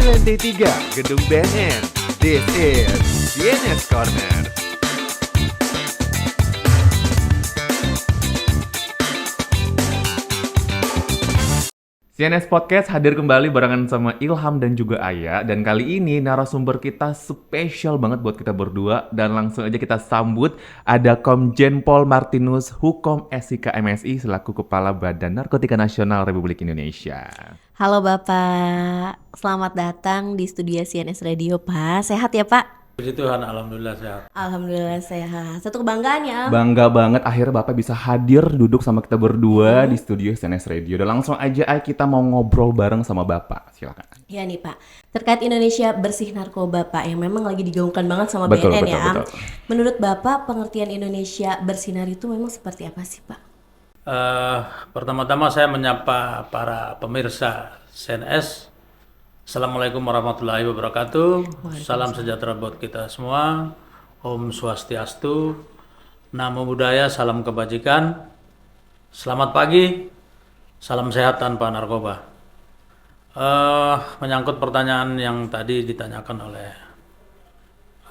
Lantai 3, Gedung BNN. This is CNS Corner. CNS Podcast hadir kembali barengan sama Ilham dan juga Aya. Dan kali ini narasumber kita spesial banget buat kita berdua. Dan langsung aja kita sambut ada Komjen Pol Martinus Hukom SIK MSI selaku Kepala Badan Narkotika Nasional Republik Indonesia. Halo Bapak, selamat datang di studio CNS Radio Pak. Sehat ya Pak? Puji Tuhan, alhamdulillah sehat. Alhamdulillah sehat. Satu kebanggaan ya. Bangga banget akhirnya Bapak bisa hadir duduk sama kita berdua di studio CNS Radio. Dan langsung aja kita mau ngobrol bareng sama Bapak. Silakan. Ya nih Pak, terkait Indonesia bersih narkoba Pak, yang memang lagi digaungkan banget sama Betul, BNN betul, ya. betul. Menurut Bapak, pengertian Indonesia bersinar itu memang seperti apa sih Pak? Pertama-tama saya menyapa para pemirsa CNS. Assalamualaikum warahmatullahi wabarakatuh. Salam sejahtera buat kita semua. Om Swastiastu. Namo Buddhaya, salam kebajikan. Selamat pagi. Salam sehat tanpa narkoba. Menyangkut pertanyaan yang tadi ditanyakan oleh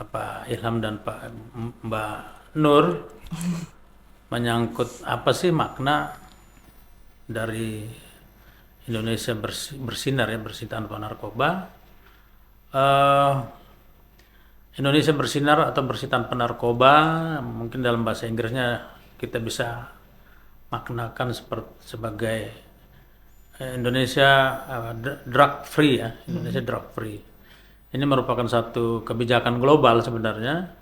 Pak Ilham dan Mbak Nur, menyangkut apa sih makna dari Indonesia bersinar ya, bersih tanpa narkoba. Indonesia bersinar atau bersih tanpa narkoba, mungkin dalam bahasa Inggrisnya kita bisa maknakan sebagai Indonesia drug free ya, Indonesia drug free. Ini merupakan satu kebijakan global sebenarnya,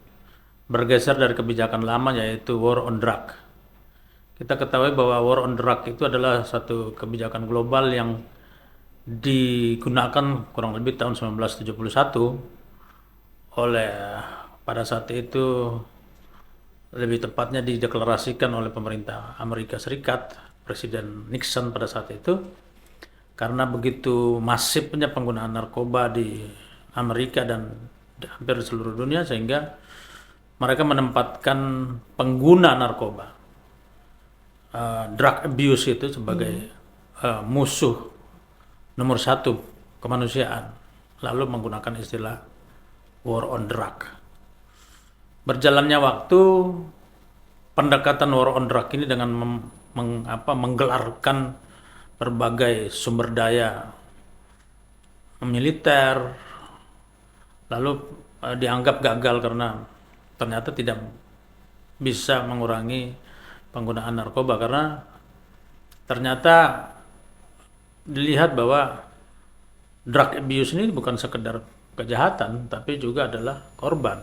bergeser dari kebijakan lama yaitu war on drug. Kita ketahui bahwa war on drug itu adalah satu kebijakan global yang digunakan kurang lebih tahun 1971 oleh, pada saat itu lebih tepatnya dideklarasikan oleh pemerintah Amerika Serikat, Presiden Nixon pada saat itu, karena begitu masifnya penggunaan narkoba di Amerika dan hampir di seluruh dunia, sehingga mereka menempatkan pengguna narkoba, drug abuse itu sebagai musuh nomor satu kemanusiaan, lalu menggunakan istilah war on drug. Berjalannya waktu, pendekatan war on drug ini dengan menggelarkan berbagai sumber daya militer, lalu dianggap gagal karena ternyata tidak bisa mengurangi penggunaan narkoba, karena ternyata dilihat bahwa drug abuse ini bukan sekedar kejahatan tapi juga adalah korban.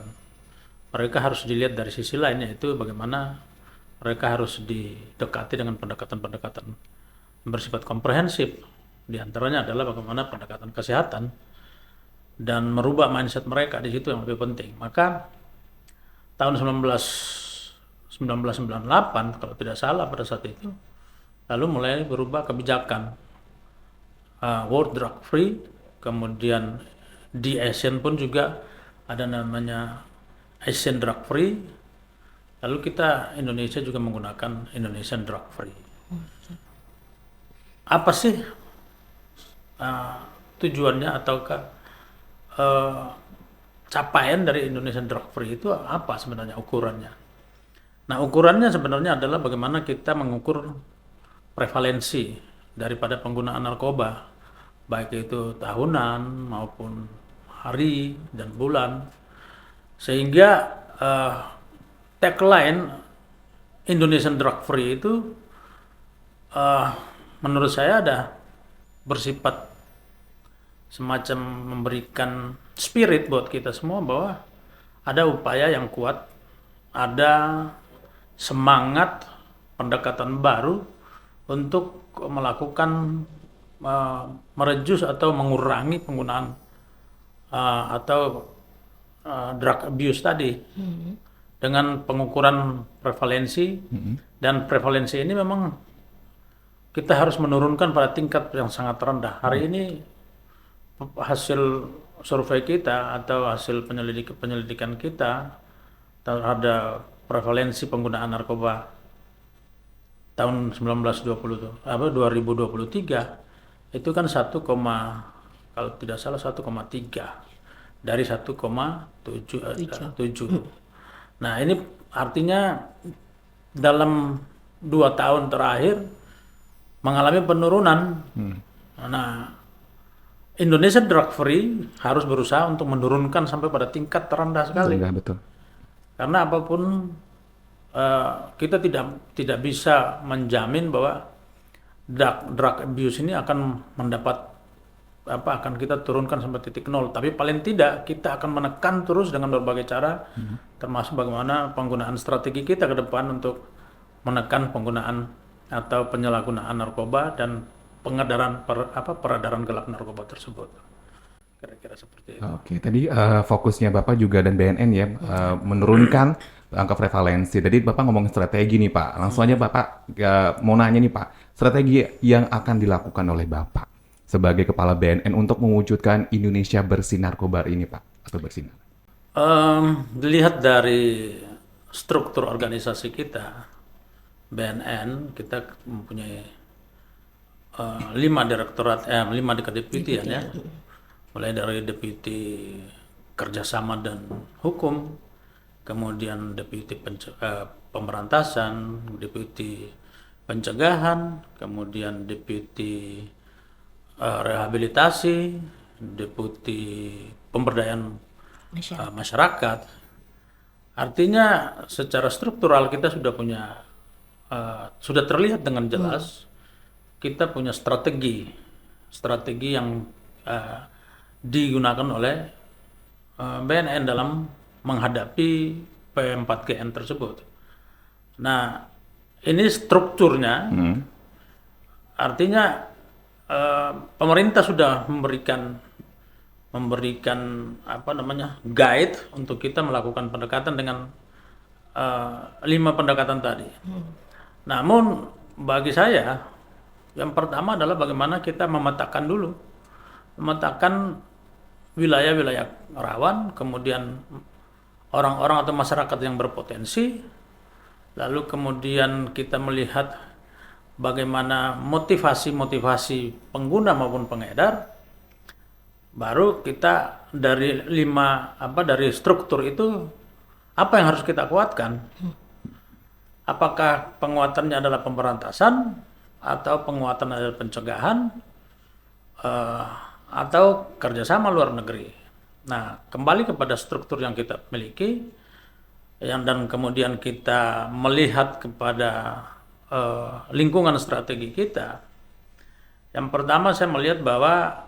Mereka harus dilihat dari sisi lain, yaitu bagaimana mereka harus didekati dengan pendekatan-pendekatan yang bersifat komprehensif. Di antaranya adalah bagaimana pendekatan kesehatan dan merubah mindset mereka, di situ yang lebih penting. Maka tahun 1998 kalau tidak salah pada saat itu, lalu mulai berubah kebijakan world drug free, kemudian di ASEAN pun juga ada namanya ASEAN drug free, lalu kita Indonesia juga menggunakan Indonesian drug free. Apa sih tujuannya ataukah capaian dari Indonesian drug free itu apa sebenarnya ukurannya? Nah, ukurannya sebenarnya adalah bagaimana kita mengukur prevalensi daripada penggunaan narkoba, baik itu tahunan maupun hari dan bulan, sehingga tagline Indonesian Drug Free itu menurut saya ada bersifat semacam memberikan spirit buat kita semua bahwa ada upaya yang kuat, ada semangat pendekatan baru untuk melakukan mereduce atau mengurangi penggunaan atau drug abuse tadi dengan pengukuran prevalensi. Dan prevalensi ini memang kita harus menurunkan pada tingkat yang sangat rendah. Hari ini hasil survei kita atau hasil penyelidikan kita terhadap prevalensi penggunaan narkoba tahun 2023 itu kan kalau tidak salah 1,3 dari 1,7. Nah, ini artinya dalam 2 tahun terakhir mengalami penurunan. Nah, Indonesia drug free harus berusaha untuk menurunkan sampai pada tingkat terendah sekali. Enggak, betul. Karena apapun kita tidak bisa menjamin bahwa drug abuse ini akan akan kita turunkan sampai titik nol. Tapi paling tidak kita akan menekan terus dengan berbagai cara, termasuk bagaimana penggunaan strategi kita ke depan untuk menekan penggunaan atau penyalahgunaan narkoba dan peredaran gelap narkoba tersebut. Kira-kira seperti itu. Oke, tadi fokusnya Bapak juga dan BNN ya menurunkan angka prevalensi. Tadi Bapak ngomong strategi nih Pak. Langsung aja Bapak mau nanya nih Pak, strategi yang akan dilakukan oleh Bapak sebagai Kepala BNN untuk mewujudkan Indonesia bersih narkoba ini Pak, atau bersinar? Dilihat dari struktur organisasi kita, BNN, kita mempunyai 5 direktorat, 5 kedeputian ya. Mulai dari deputi kerjasama dan hukum, kemudian deputi pemberantasan, deputi pencegahan, kemudian deputi rehabilitasi, deputi pemberdayaan masyarakat. Artinya secara struktural kita sudah punya, sudah terlihat dengan jelas kita punya strategi yang digunakan oleh BNN dalam menghadapi P4GN tersebut. Nah, ini strukturnya, artinya pemerintah sudah memberikan guide untuk kita melakukan pendekatan dengan 5 pendekatan tadi. Namun bagi saya yang pertama adalah bagaimana kita memetakan wilayah-wilayah rawan, kemudian orang-orang atau masyarakat yang berpotensi, lalu kemudian kita melihat bagaimana motivasi pengguna maupun pengedar, baru kita dari dari struktur itu apa yang harus kita kuatkan? Apakah penguatannya adalah pemberantasan, atau penguatan adalah pencegahan, atau kerjasama luar negeri. Nah, kembali kepada struktur yang kita miliki, dan kemudian kita melihat kepada lingkungan strategi kita. Yang pertama saya melihat bahwa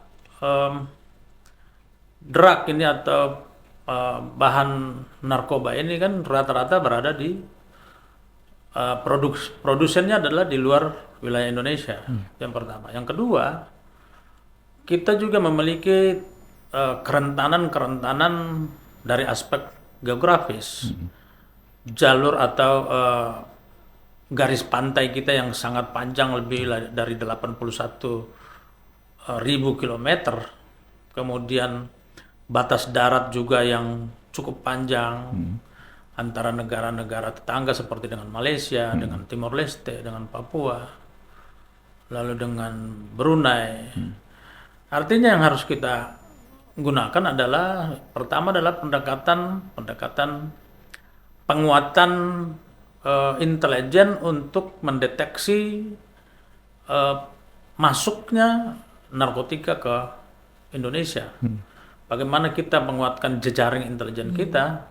drug ini atau bahan narkoba ini kan rata-rata berada di produsennya adalah di luar wilayah Indonesia. Yang pertama. Yang kedua, kita juga memiliki kerentanan dari aspek geografis. Jalur atau garis pantai kita yang sangat panjang, lebih dari 81.000 kilometer. Kemudian batas darat juga yang cukup panjang antara negara-negara tetangga seperti dengan Malaysia, dengan Timor Leste, dengan Papua, lalu dengan Brunei. Artinya yang harus kita gunakan adalah, pertama adalah pendekatan penguatan intelijen untuk mendeteksi masuknya narkotika ke Indonesia. Bagaimana kita menguatkan jejaring intelijen kita,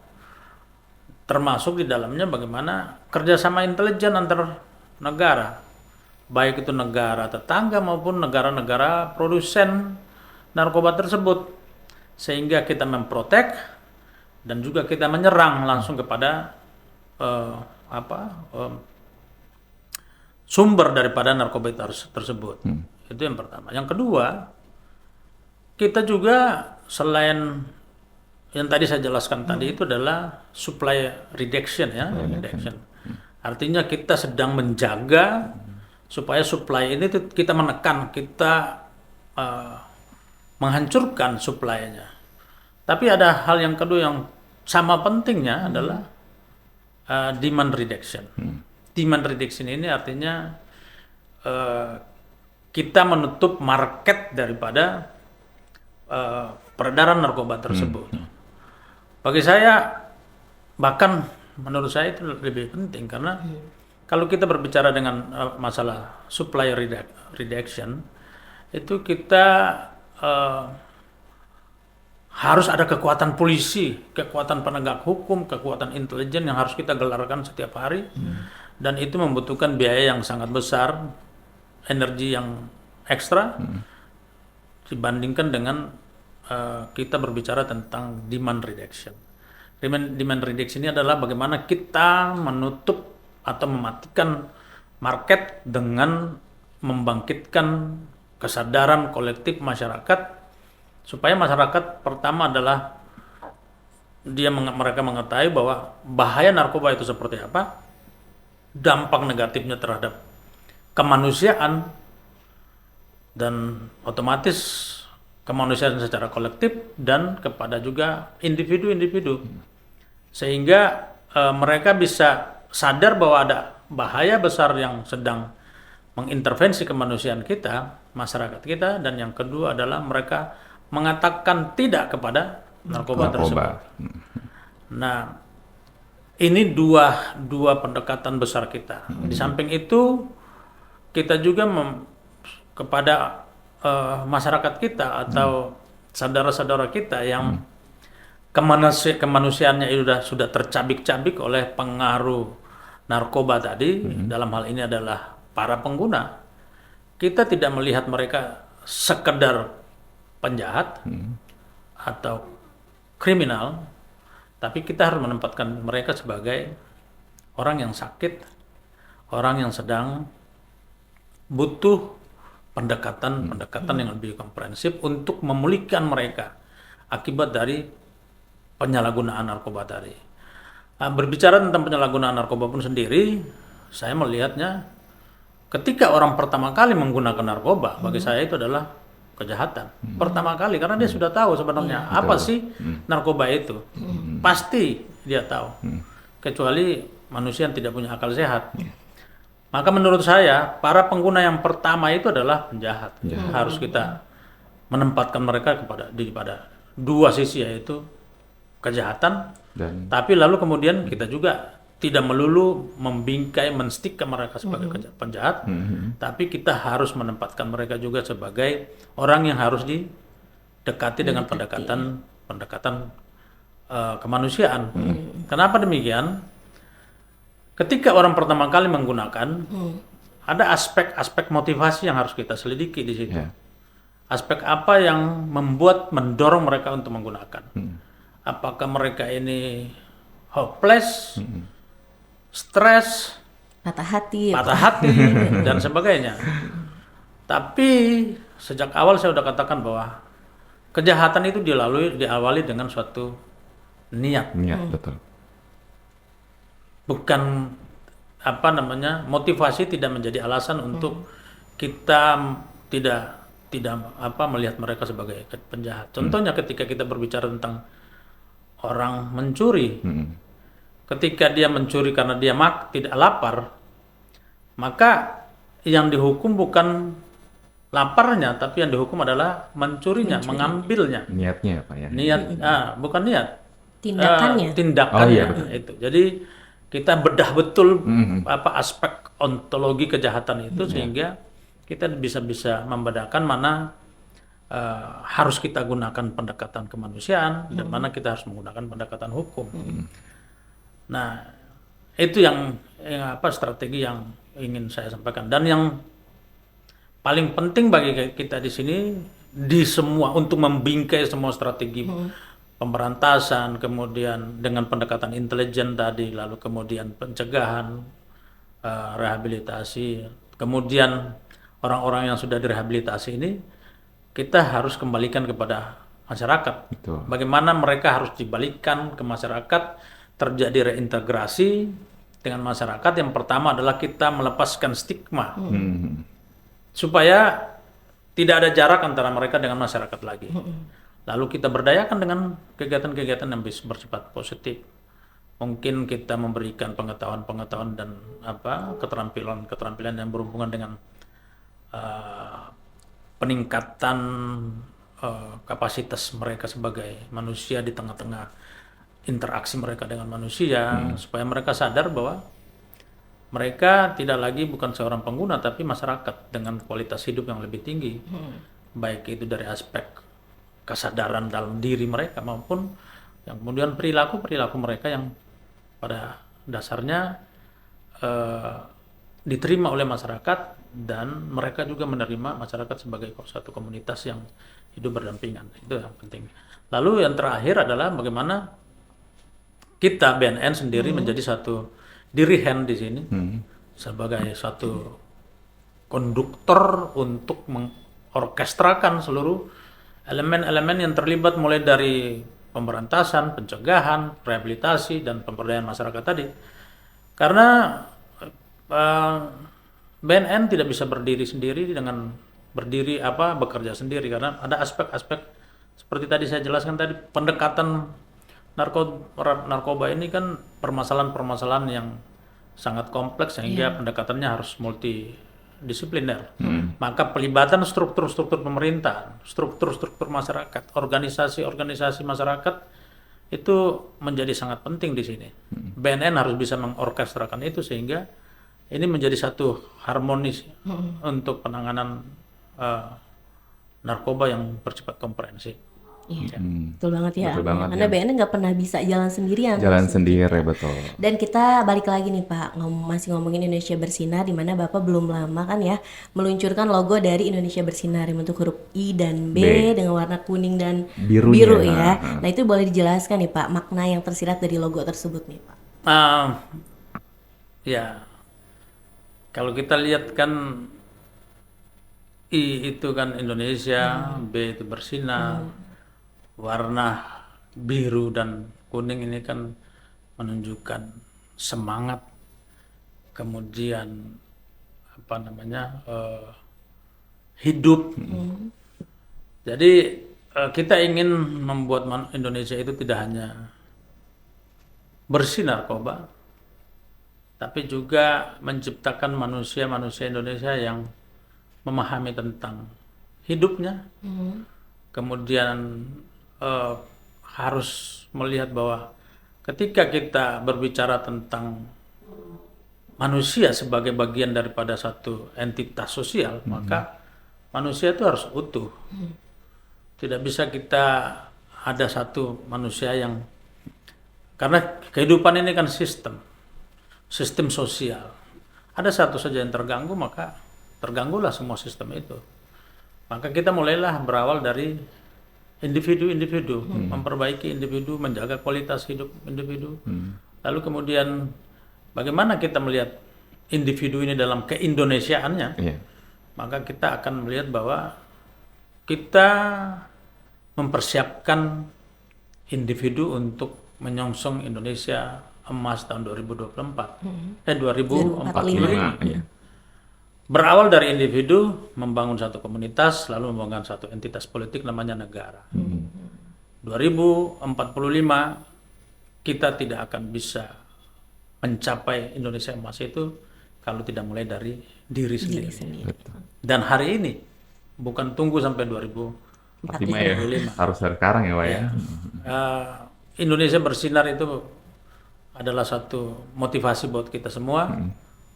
termasuk di dalamnya bagaimana kerjasama intelijen antar negara, baik itu negara tetangga maupun negara-negara produsen narkoba tersebut, sehingga kita memprotek dan juga kita menyerang langsung kepada sumber daripada narkoba tersebut. Itu yang pertama. Yang kedua, kita juga selain yang tadi saya jelaskan tadi itu adalah supply reduction ya, reduction. Artinya kita sedang menjaga supaya supply ini kita menekan, kita menghancurkan supply-nya. Tapi ada hal yang kedua yang sama pentingnya adalah demand reduction. Demand reduction ini artinya kita menutup market daripada peredaran narkoba tersebut. Bagi saya, bahkan menurut saya itu lebih penting karena kalau kita berbicara dengan masalah supply reduction, itu kita harus ada kekuatan polisi, kekuatan penegak hukum, kekuatan intelijen yang harus kita gelarkan setiap hari, dan itu membutuhkan biaya yang sangat besar, energi yang ekstra dibandingkan dengan kita berbicara tentang demand reduction. Demand reduction ini adalah bagaimana kita menutup atau mematikan market dengan membangkitkan kesadaran kolektif masyarakat, supaya masyarakat pertama adalah mereka mengetahui bahwa bahaya narkoba itu seperti apa, dampak negatifnya terhadap kemanusiaan, dan otomatis kemanusiaan secara kolektif dan kepada juga individu-individu, sehingga mereka bisa sadar bahwa ada bahaya besar yang sedang mengintervensi kemanusiaan kita, masyarakat kita, dan yang kedua adalah mereka mengatakan tidak kepada narkoba tersebut. Nah, ini dua pendekatan besar kita. Di samping itu, kita juga kepada masyarakat kita atau saudara-saudara kita yang kemanusiaannya sudah tercabik-cabik oleh pengaruh narkoba tadi, dalam hal ini adalah para pengguna. Kita tidak melihat mereka sekedar penjahat atau kriminal, tapi kita harus menempatkan mereka sebagai orang yang sakit, orang yang sedang butuh pendekatan yang lebih komprehensif untuk memulihkan mereka akibat dari penyalahgunaan narkoba tadi. Berbicara tentang penyalahgunaan narkoba pun sendiri, saya melihatnya ketika orang pertama kali menggunakan narkoba, bagi saya itu adalah kejahatan. Pertama kali, karena dia sudah tahu sebenarnya apa sih narkoba itu. Pasti dia tahu. Kecuali manusia yang tidak punya akal sehat. Maka menurut saya, para pengguna yang pertama itu adalah penjahat. Harus kita menempatkan mereka pada dua sisi, yaitu kejahatan, tapi lalu kemudian kita juga tidak melulu membingkai, menstigma mereka sebagai penjahat, tapi kita harus menempatkan mereka juga sebagai orang yang harus didekati dengan pendekatan kemanusiaan. Kenapa demikian? Ketika orang pertama kali menggunakan, ada aspek-aspek motivasi yang harus kita selidiki di situ. Aspek apa yang mendorong mereka untuk menggunakan? Apakah mereka ini hopeless, stres, patah hati, dan sebagainya. Tapi sejak awal saya sudah katakan bahwa kejahatan itu diawali dengan suatu niat. Betul. Bukan motivasi tidak menjadi alasan untuk kita tidak melihat mereka sebagai penjahat. Contohnya ketika kita berbicara tentang orang mencuri, ketika dia mencuri karena dia tidak lapar, maka yang dihukum bukan laparnya, tapi yang dihukum adalah mencurinya, mengambilnya. Niatnya apa ya? Bukan niat. Tindakannya. Tindakannya itu. Jadi kita bedah betul aspek ontologi kejahatan itu sehingga kita bisa membedakan mana harus kita gunakan pendekatan kemanusiaan dan mana kita harus menggunakan pendekatan hukum. Nah, itu yang strategi yang ingin saya sampaikan, dan yang paling penting bagi kita di sini untuk membingkai semua strategi pemberantasan, kemudian dengan pendekatan intelijen tadi, lalu kemudian pencegahan, rehabilitasi, kemudian orang-orang yang sudah direhabilitasi ini kita harus kembalikan kepada masyarakat. Betul. Bagaimana mereka harus dibalikkan ke masyarakat, terjadi reintegrasi dengan masyarakat. Yang pertama adalah kita melepaskan stigma, supaya tidak ada jarak antara mereka dengan masyarakat lagi. Lalu kita berdayakan dengan kegiatan-kegiatan yang bersifat positif. Mungkin kita memberikan pengetahuan-pengetahuan dan keterampilan yang berhubungan dengan peningkatan kapasitas mereka sebagai manusia di tengah-tengah interaksi mereka dengan manusia, supaya mereka sadar bahwa mereka tidak lagi bukan seorang pengguna tapi masyarakat dengan kualitas hidup yang lebih tinggi, baik itu dari aspek kesadaran dalam diri mereka maupun yang kemudian perilaku mereka yang pada dasarnya diterima oleh masyarakat dan mereka juga menerima masyarakat sebagai suatu komunitas yang hidup berdampingan. Itu yang penting. Lalu yang terakhir adalah bagaimana kita BNN sendiri menjadi satu dirihen di sini sebagai satu konduktor untuk mengorkestrakan seluruh elemen-elemen yang terlibat mulai dari pemberantasan, pencegahan, rehabilitasi dan pemberdayaan masyarakat tadi. Karena BNN tidak bisa berdiri sendiri dengan bekerja sendiri karena ada aspek-aspek seperti tadi saya jelaskan tadi, pendekatan narkoba ini kan permasalahan-permasalahan yang sangat kompleks sehingga pendekatannya harus multidisipliner. Maka pelibatan struktur-struktur pemerintah, struktur-struktur masyarakat, organisasi-organisasi masyarakat itu menjadi sangat penting di sini. BNN harus bisa mengorkestrakan itu sehingga ini menjadi satu harmonis untuk penanganan narkoba yang bersifat komprehensif. Iya, betul banget ya. Betul banget, Karena ya. BNN nggak pernah bisa jalan sendirian. Jalan sendiri, betul. Dan kita balik lagi nih Pak, masih ngomongin Indonesia Bersinar, di mana Bapak belum lama kan ya meluncurkan logo dari Indonesia Bersinar yang bentuk huruf I dan B, dengan warna kuning dan Birunya. biru ya. Nah itu boleh dijelaskan nih Pak, makna yang tersirat dari logo tersebut nih Pak. Ya, kalau kita lihat kan I itu kan Indonesia, B itu bersinar, warna biru dan kuning ini kan menunjukkan semangat, kemudian hidup. Jadi kita ingin membuat Indonesia itu tidak hanya bersih narkoba, tapi juga menciptakan manusia-manusia Indonesia yang memahami tentang hidupnya, kemudian harus melihat bahwa ketika kita berbicara tentang manusia sebagai bagian daripada satu entitas sosial, maka manusia itu harus utuh. Tidak bisa kita ada satu manusia yang, karena kehidupan ini kan sistem sosial. Ada satu saja yang terganggu, maka terganggulah semua sistem itu. Maka kita mulailah berawal dari individu-individu, memperbaiki individu, menjaga kualitas hidup individu. Lalu kemudian bagaimana kita melihat individu ini dalam keindonesiaannya, maka kita akan melihat bahwa kita mempersiapkan individu untuk menyongsong Indonesia emas tahun 2045. Berawal dari individu, membangun satu komunitas, lalu membangun satu entitas politik namanya negara. 2045 kita tidak akan bisa mencapai Indonesia emas itu kalau tidak mulai dari diri sendiri. Dan hari ini, bukan tunggu sampai 2045 ya. Harus sekarang ya Pak ya. Indonesia Bersinar itu adalah satu motivasi buat kita semua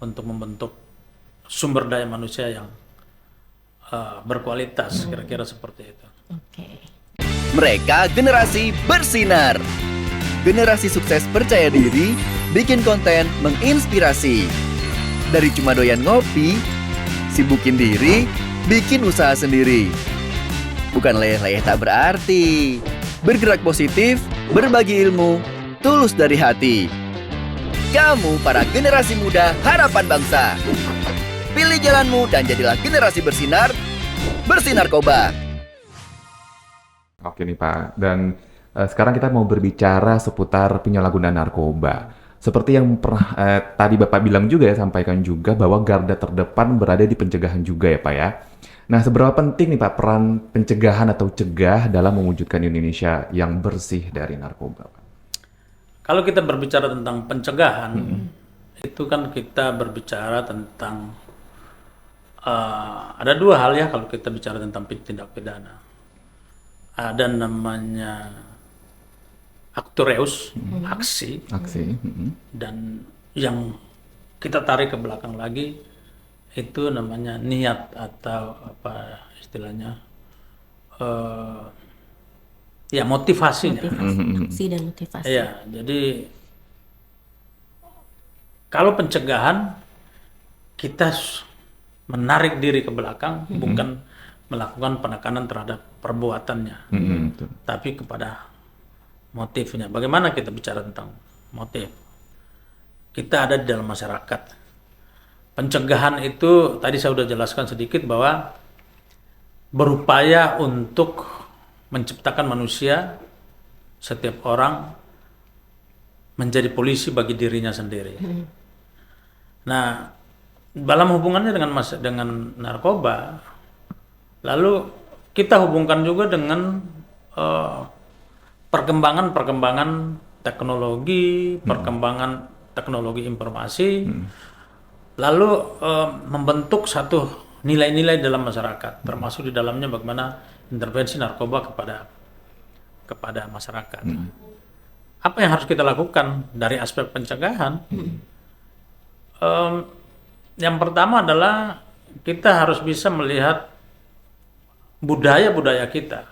untuk membentuk sumber daya manusia yang berkualitas, kira-kira seperti itu. Mereka generasi bersinar. Generasi sukses percaya diri, bikin konten menginspirasi. Dari cuma doyan ngopi, sibukin diri, bikin usaha sendiri. Bukan leyeh-leyeh tak berarti. Bergerak positif, berbagi ilmu, tulus dari hati. Kamu para generasi muda harapan bangsa. Pilih jalanmu dan jadilah generasi bersinar, bersinarkoba. Oke nih Pak, dan sekarang kita mau berbicara seputar penyalahgunaan narkoba. Seperti yang pernah tadi Bapak bilang juga ya, sampaikan juga bahwa garda terdepan berada di pencegahan juga ya Pak ya. Nah, seberapa penting nih Pak peran pencegahan atau cegah dalam mewujudkan Indonesia yang bersih dari narkoba Pak? Kalau kita berbicara tentang pencegahan, itu kan kita berbicara tentang ada dua hal ya kalau kita bicara tentang tindak pidana. ada namanya Actureus, aksi, Aksi. dan yang kita tarik ke belakang lagi itu namanya niat atau apa istilahnya, ya motivasinya. Aksi dan motivasi. Ya, jadi kalau pencegahan kita menarik diri ke belakang, bukan melakukan penekanan terhadap perbuatannya, Betul. tapi kepada motifnya. Bagaimana kita bicara tentang motif? Kita ada di dalam masyarakat. Pencegahan itu tadi saya sudah jelaskan sedikit bahwa berupaya untuk menciptakan manusia, setiap orang menjadi polisi bagi dirinya sendiri. Nah, dalam hubungannya dengan narkoba, lalu kita hubungkan juga dengan perkembangan teknologi, perkembangan teknologi informasi, lalu membentuk satu nilai-nilai dalam masyarakat, termasuk di dalamnya bagaimana intervensi narkoba kepada masyarakat. Apa yang harus kita lakukan dari aspek pencegahan? Yang pertama adalah kita harus bisa melihat budaya-budaya kita.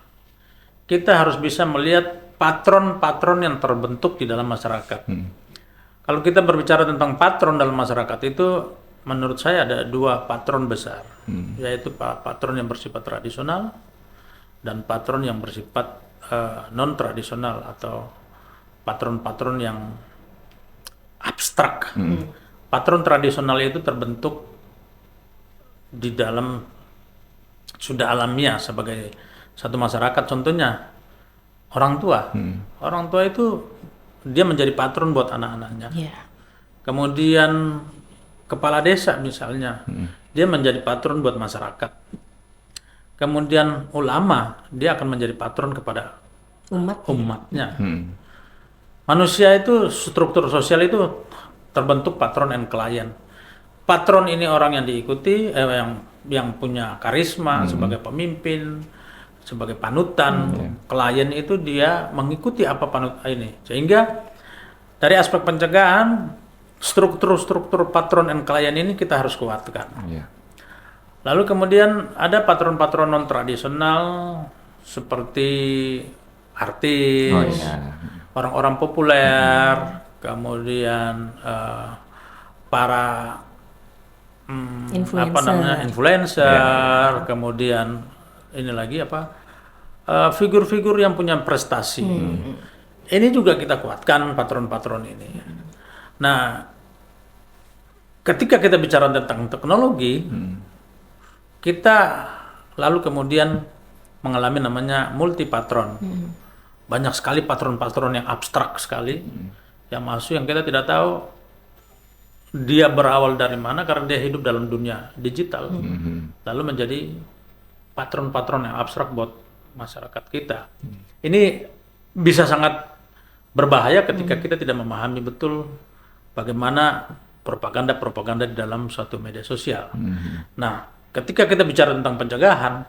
Kita harus bisa melihat patron-patron yang terbentuk di dalam masyarakat. Kalau kita berbicara tentang patron dalam masyarakat itu, menurut saya ada dua patron besar, yaitu patron yang bersifat tradisional dan patron yang bersifat non tradisional atau patron-patron yang abstrak. Patron tradisional itu terbentuk di dalam sudah alamiah sebagai satu masyarakat. Contohnya orang tua. Orang tua itu dia menjadi patron buat anak-anaknya. Kemudian kepala desa misalnya, dia menjadi patron buat masyarakat. Kemudian ulama, dia akan menjadi patron kepada umatnya. Manusia itu struktur sosial itu terbentuk patron and klien. Patron ini orang yang diikuti, yang punya karisma sebagai pemimpin, sebagai panutan. Klien itu dia mengikuti apa panutan ini. Sehingga dari aspek pencegahan, struktur patron and klien ini kita harus kuatkan. Lalu kemudian ada patron-patron non tradisional seperti artis, orang-orang populer, kemudian para influencer, kemudian ini lagi figur-figur yang punya prestasi. Ini juga kita kuatkan patron-patron ini. Nah, ketika kita bicara tentang teknologi, kita lalu kemudian mengalami namanya multi patron. Banyak sekali patron-patron yang abstrak sekali yang masuk, yang kita tidak tahu dia berawal dari mana karena dia hidup dalam dunia digital, lalu menjadi patron-patron yang abstrak buat masyarakat kita. Ini bisa sangat berbahaya ketika kita tidak memahami betul bagaimana propaganda-propaganda di dalam suatu media sosial. Nah, ketika kita bicara tentang pencegahan,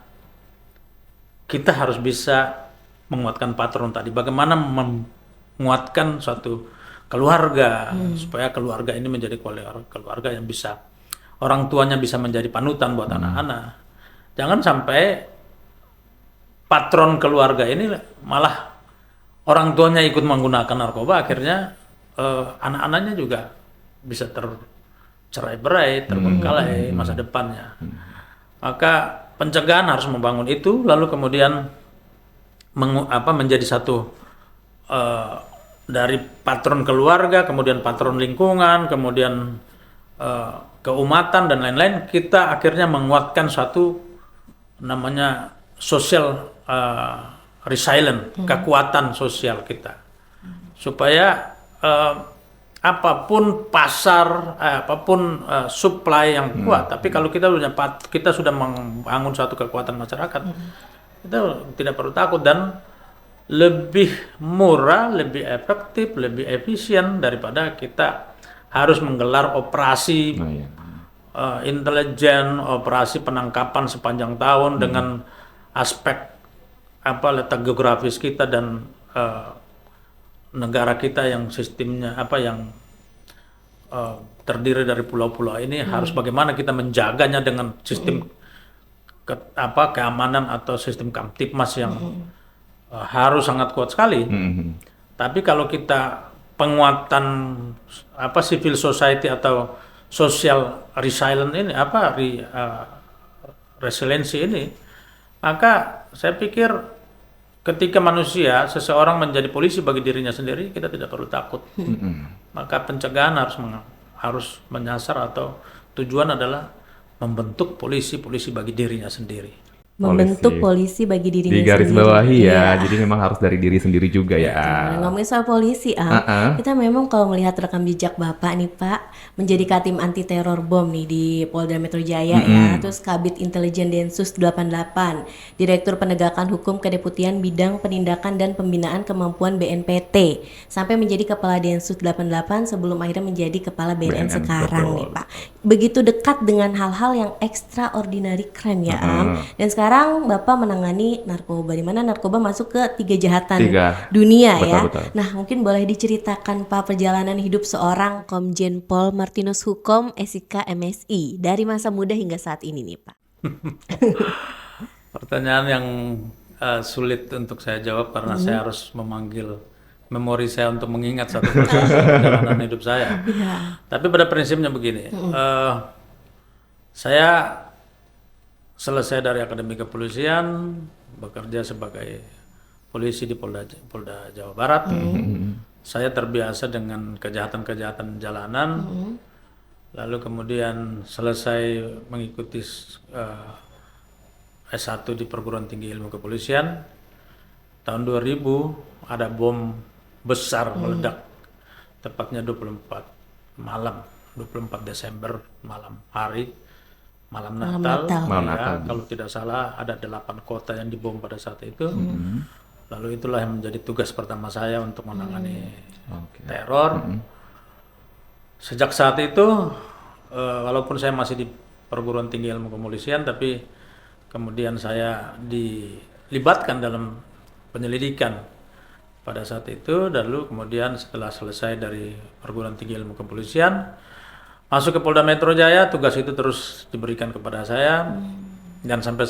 kita harus bisa menguatkan patron tadi. Bagaimana menguatkan suatu keluarga supaya keluarga ini menjadi keluarga yang bisa, orang tuanya bisa menjadi panutan buat anak-anak. Jangan sampai patron keluarga ini malah orang tuanya ikut menggunakan narkoba, akhirnya anak-anaknya juga bisa tercerai-berai, terbengkalai masa depannya. Maka pencegahan harus membangun itu, lalu kemudian menjadi satu dari patron keluarga, kemudian patron lingkungan, kemudian keumatan dan lain-lain. Kita akhirnya menguatkan satu namanya social resilient, kekuatan sosial kita, supaya apapun pasar, apapun supply yang kuat, tapi kalau kita sudah membangun satu kekuatan masyarakat, kita tidak perlu takut dan lebih murah, lebih efektif, lebih efisien daripada kita harus menggelar operasi intelijen, operasi penangkapan sepanjang tahun dengan aspek letak geografis kita dan negara kita yang sistemnya yang terdiri dari pulau-pulau ini harus bagaimana kita menjaganya dengan sistem keamanan atau sistem Kamtipmas yang harus sangat kuat sekali. Tapi kalau kita penguatan civil society atau social resilience ini resiliensi ini, maka saya pikir ketika manusia seseorang menjadi polisi bagi dirinya sendiri, kita tidak perlu takut. Maka pencegahan harus menyasar atau tujuan adalah membentuk polisi bagi dirinya sendiri. Membentuk polisi bagi dirinya di garis sendiri. bawahi ya. Iya. Jadi memang harus dari diri sendiri juga ya. Nah, ngomongin soal polisi, kita memang kalau melihat rekam jejak Bapak nih Pak, menjadi Katim Anti Teror Bom nih di Polda Metro Jaya ya, terus Kabid Intelijen Densus 88, Direktur Penegakan Hukum Kedeputian Bidang Penindakan dan Pembinaan Kemampuan BNPT, sampai menjadi Kepala Densus 88 sebelum akhirnya menjadi Kepala BNN sekarang betul. nih Pak. Begitu dekat dengan hal-hal yang extraordinary crime ya Dan sekarang Bapak menangani narkoba, di mana narkoba masuk ke 3 kejahatan dunia Betul, ya. betul. Nah, mungkin boleh diceritakan Pak perjalanan hidup seorang Komjen Pol Martinus Hukom SIK MSI dari masa muda hingga saat ini nih Pak. Pertanyaan yang sulit untuk saya jawab karena saya harus memanggil memori saya untuk mengingat satu persatu perjalanan hidup saya. Tapi pada prinsipnya begini, saya selesai dari Akademi Kepolisian, bekerja sebagai polisi di Polda Jawa Barat. Saya terbiasa dengan kejahatan-kejahatan jalanan. Lalu kemudian selesai mengikuti S1 di Perguruan Tinggi Ilmu Kepolisian. Tahun 2000 ada bom besar meledak, tepatnya 24 Desember malam Natal. Kalau tidak salah ada 8 kota yang dibom pada saat itu. Lalu itulah yang menjadi tugas pertama saya untuk menangani teror. Sejak saat itu, walaupun saya masih di Perguruan Tinggi Ilmu Kepolisian, tapi kemudian saya dilibatkan dalam penyelidikan pada saat itu. Lalu kemudian setelah selesai dari Perguruan Tinggi Ilmu Kepolisian, masuk ke Polda Metro Jaya, tugas itu terus diberikan kepada saya. Dan sampai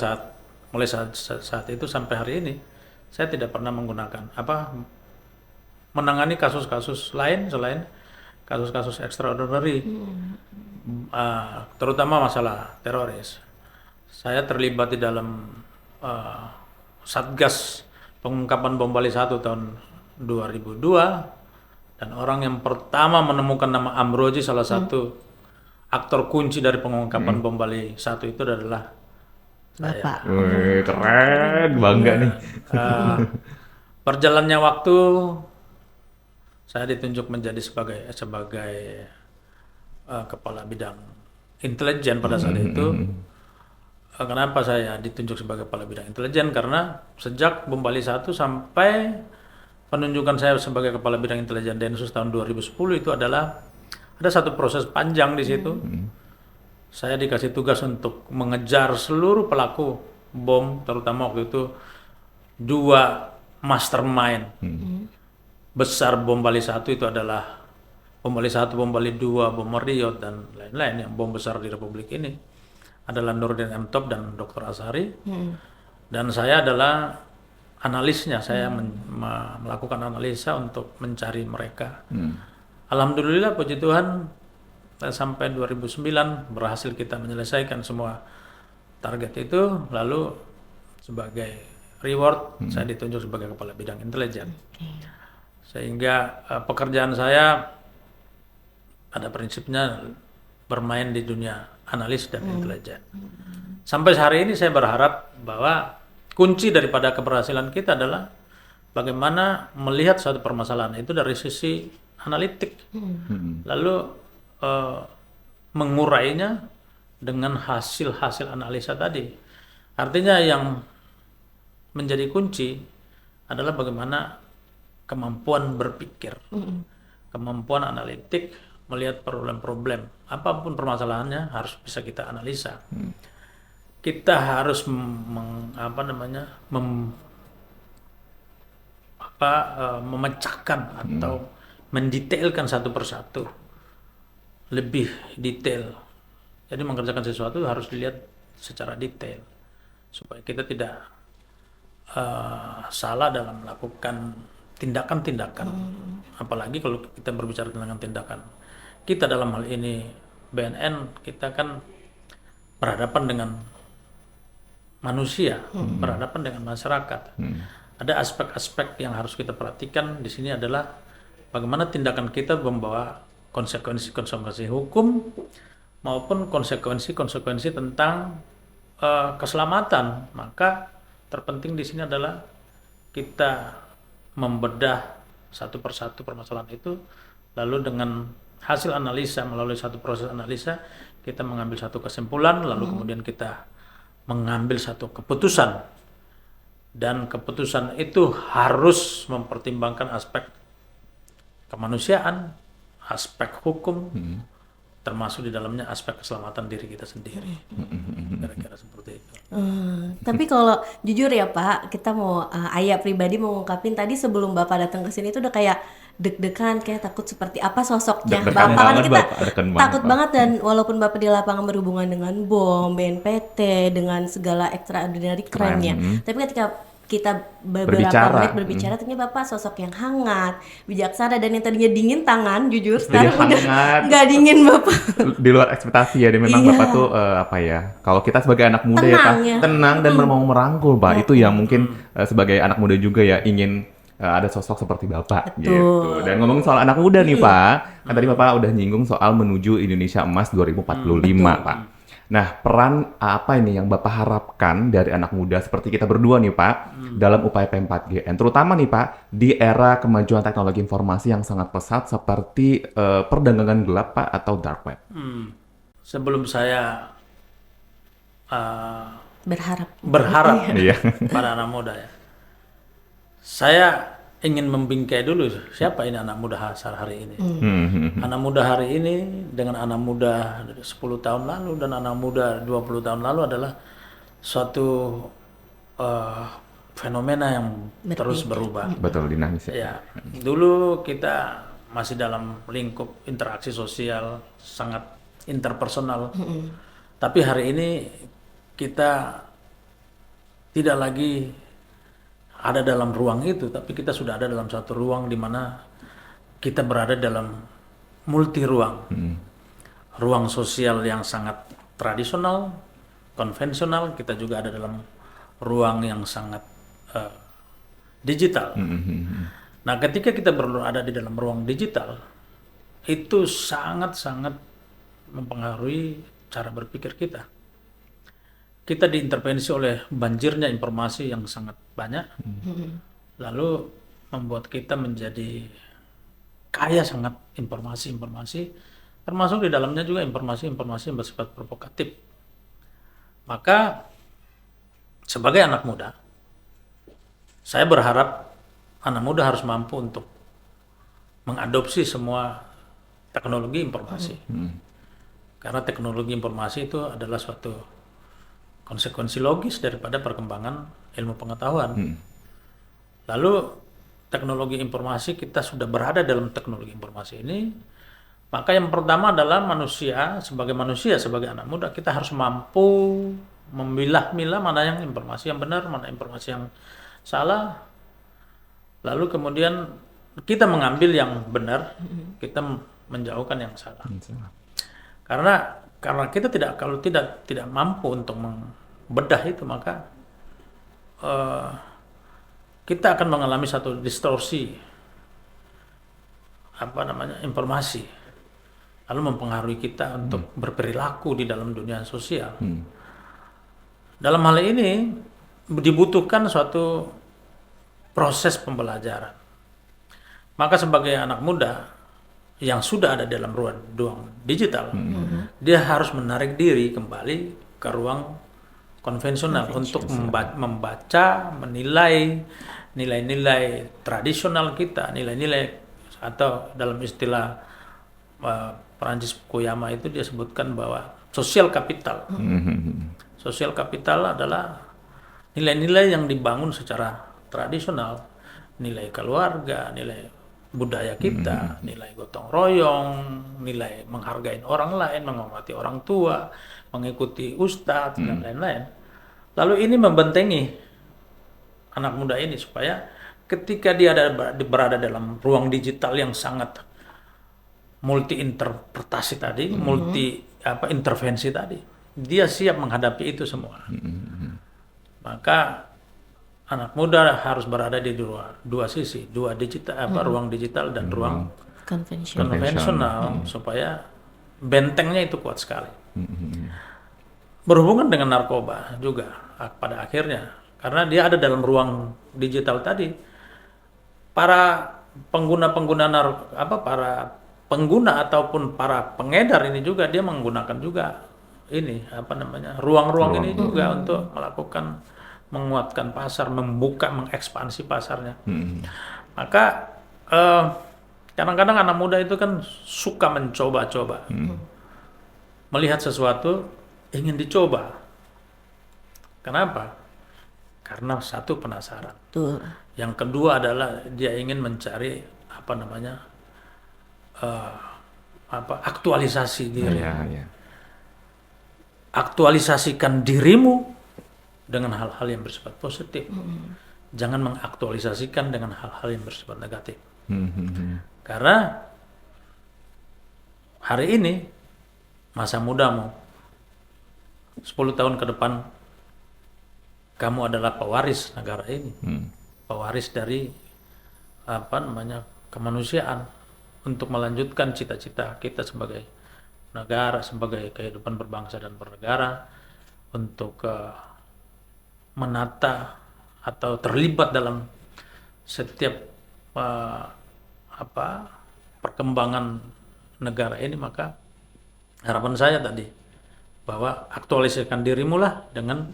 mulai saat itu sampai hari ini, saya tidak pernah menggunakan menangani kasus-kasus lain selain kasus-kasus extraordinary, terutama masalah teroris. Saya terlibat di dalam Satgas pengungkapan bom Bali 1 tahun 2002, dan orang yang pertama menemukan nama Amrozi, salah satu aktor kunci dari pengungkapan bom Bali 1 itu adalah Bapak. Wih, keren, bangga nih. Perjalannya waktu, saya ditunjuk menjadi sebagai kepala bidang intelijen pada saat itu. Kenapa saya ditunjuk sebagai kepala bidang intelijen? Karena sejak bom Bali 1 sampai penunjukan saya sebagai kepala bidang intelijen Densus tahun 2010 itu adalah ada satu proses panjang di situ. Saya dikasih tugas untuk mengejar seluruh pelaku bom, terutama waktu itu 2 mastermind besar bom Bali 1 itu adalah bom Bali 1, bom Bali 2, bom Meriot dan lain-lain yang bom besar di Republik ini adalah Nurdin M. Top dan Dr. Azhari. Dan saya adalah analisnya, saya melakukan analisa untuk mencari mereka. Alhamdulillah, puji Tuhan, sampai 2009 berhasil kita menyelesaikan semua target itu. Lalu sebagai reward, saya ditunjuk sebagai kepala bidang intelijen. Sehingga pekerjaan saya pada prinsipnya bermain di dunia analis dan intelijen. Sampai hari ini saya berharap bahwa kunci daripada keberhasilan kita adalah bagaimana melihat suatu permasalahan itu dari sisi analitik, lalu mengurainya dengan hasil-hasil analisa tadi. Artinya yang menjadi kunci adalah bagaimana kemampuan berpikir, kemampuan analitik, melihat problem-problem, apapun permasalahannya harus bisa kita analisa. Kita harus memecahkan atau mendetailkan satu persatu, lebih detail. Jadi mengerjakan sesuatu harus dilihat secara detail supaya kita tidak salah dalam melakukan tindakan-tindakan. Apalagi kalau kita berbicara tentang tindakan, kita dalam hal ini BNN, kita kan berhadapan dengan manusia, berhadapan dengan masyarakat. Ada aspek-aspek yang harus kita perhatikan di sini adalah bagaimana tindakan kita membawa konsekuensi-konsekuensi hukum maupun konsekuensi-konsekuensi tentang keselamatan. Maka terpenting di sini adalah kita membedah satu persatu permasalahan itu, lalu dengan hasil analisa, melalui satu proses analisa, kita mengambil satu kesimpulan, lalu kemudian kita mengambil satu keputusan. Dan keputusan itu harus mempertimbangkan aspek kemanusiaan, aspek hukum, termasuk di dalamnya aspek keselamatan diri kita sendiri. Kira-kira seperti itu. Tapi kalau jujur ya Pak, kita mau Ayah pribadi mau ngungkapin tadi sebelum Bapak datang ke sini itu udah kayak deg-degan, kayak takut seperti apa sosoknya Deg-degan Bapak, kan banget, kita Bapak. Deg-degan takut banget, banget. Dan walaupun Bapak di lapangan berhubungan dengan BOM, BNPT, dengan segala extraordinary crime-nya, tapi ketika kita beberapa Berbicara. menit berbicara, ternyata Bapak sosok yang hangat, bijaksana, dan yang tadinya dingin tangan, jujur Jadi sekarang udah hangat. nggak dingin Bapak. Di luar ekspektasi ya, dan memang Iya. Bapak tuh apa ya, kalau kita sebagai anak muda ya Pak, Tenang ya. tenang dan mau merangkul Pak, itu yang mungkin sebagai anak muda juga ya ingin ada sosok seperti Bapak. Betul. Gitu. Dan ngomongin soal anak muda nih Pak, kan tadi Bapak udah nyinggung soal menuju Indonesia Emas 2045 Pak. Nah, peran apa ini yang Bapak harapkan dari anak muda seperti kita berdua nih Pak dalam upaya P4GN, terutama nih Pak di era kemajuan teknologi informasi yang sangat pesat seperti perdagangan gelap Pak atau dark web. Sebelum saya Berharap. Iya. pada anak muda ya, saya ingin membingkai dulu siapa ini anak muda hari ini. Anak muda hari ini dengan anak muda 10 tahun lalu dan anak muda 20 tahun lalu adalah suatu fenomena yang terus berubah. Betul, dinamis ya. Ya, dulu kita masih dalam lingkup interaksi sosial sangat interpersonal. Tapi hari ini kita tidak lagi ada dalam ruang itu, tapi kita sudah ada dalam satu ruang di mana kita berada dalam multi ruang. Ruang sosial yang sangat tradisional, konvensional, kita juga ada dalam ruang yang sangat digital. Nah, ketika kita berada di dalam ruang digital, itu sangat-sangat mempengaruhi cara berpikir kita. Kita diintervensi oleh banjirnya informasi yang sangat banyak, lalu membuat kita menjadi kaya sangat informasi-informasi, termasuk di dalamnya juga informasi-informasi yang bersifat provokatif. Maka sebagai anak muda, saya berharap anak muda harus mampu untuk mengadopsi semua teknologi informasi. Karena teknologi informasi itu adalah suatu konsekuensi logis daripada perkembangan ilmu pengetahuan. Lalu teknologi informasi, kita sudah berada dalam teknologi informasi ini, maka yang pertama adalah sebagai manusia, sebagai anak muda, kita harus mampu memilah-milah mana yang informasi yang benar, mana informasi yang salah. Lalu kemudian kita mengambil yang benar, kita menjauhkan yang salah. Karena kita kalau tidak mampu untuk membedah itu, maka kita akan mengalami satu distorsi informasi, lalu mempengaruhi kita untuk berperilaku di dalam dunia sosial. Dalam hal ini dibutuhkan suatu proses pembelajaran. Maka sebagai anak muda yang sudah ada dalam ruang digital, dia harus menarik diri kembali ke ruang konvensional untuk membaca, menilai nilai-nilai tradisional kita, nilai-nilai, atau dalam istilah Perancis Fukuyama itu dia sebutkan bahwa social capital. Social capital adalah nilai-nilai yang dibangun secara tradisional nilai keluarga, nilai budaya kita, nilai gotong royong, nilai menghargai orang lain, menghormati orang tua, mengikuti ustadz dan lain-lain. Lalu ini membentengi anak muda ini supaya ketika dia berada dalam ruang digital yang sangat multi interpretasi tadi, multi intervensi tadi, dia siap menghadapi itu semua. Maka anak muda harus berada di dua sisi, ruang digital dan ruang konvensional supaya bentengnya itu kuat sekali. Berhubungan dengan narkoba juga pada akhirnya, karena dia ada dalam ruang digital tadi, para pengguna para pengguna ataupun para pengedar ini juga dia menggunakan juga ini ruang-ruang ini juga untuk melakukan menguatkan pasar, mengekspansi pasarnya. Maka kadang-kadang anak muda itu kan suka mencoba-coba, melihat sesuatu ingin dicoba. Kenapa? Karena satu penasaran. Betul. Yang kedua adalah dia ingin mencari aktualisasi diri. Aktualisasikan dirimu dengan hal-hal yang bersifat positif. Jangan mengaktualisasikan dengan hal-hal yang bersifat negatif. Karena hari ini masa mudamu 10 tahun ke depan kamu adalah pewaris negara ini. Pewaris dari kemanusiaan untuk melanjutkan cita-cita kita sebagai negara, sebagai kehidupan berbangsa dan bernegara, untuk menata atau terlibat dalam setiap perkembangan negara ini. Maka harapan saya tadi bahwa aktualisasikan dirimu lah dengan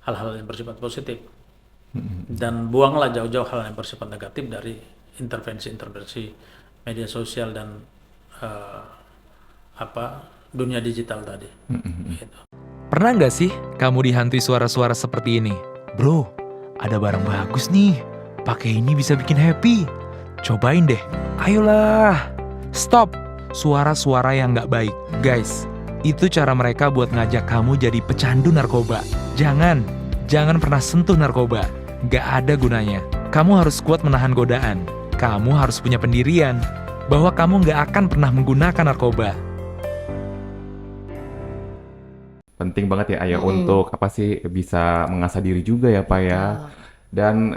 hal-hal yang bersifat positif dan buanglah jauh-jauh hal yang bersifat negatif dari intervensi media sosial dan dunia digital tadi. Gitu. Pernah nggak sih kamu dihantui suara-suara seperti ini? Bro, ada barang bagus nih. Pakai ini bisa bikin happy. Cobain deh. Ayolah. Stop. Suara-suara yang nggak baik. Guys, itu cara mereka buat ngajak kamu jadi pecandu narkoba. Jangan pernah sentuh narkoba. Nggak ada gunanya. Kamu harus kuat menahan godaan. Kamu harus punya pendirian bahwa kamu nggak akan pernah menggunakan narkoba. Penting banget ya Ayah untuk bisa mengasah diri juga ya Pak ya. Dan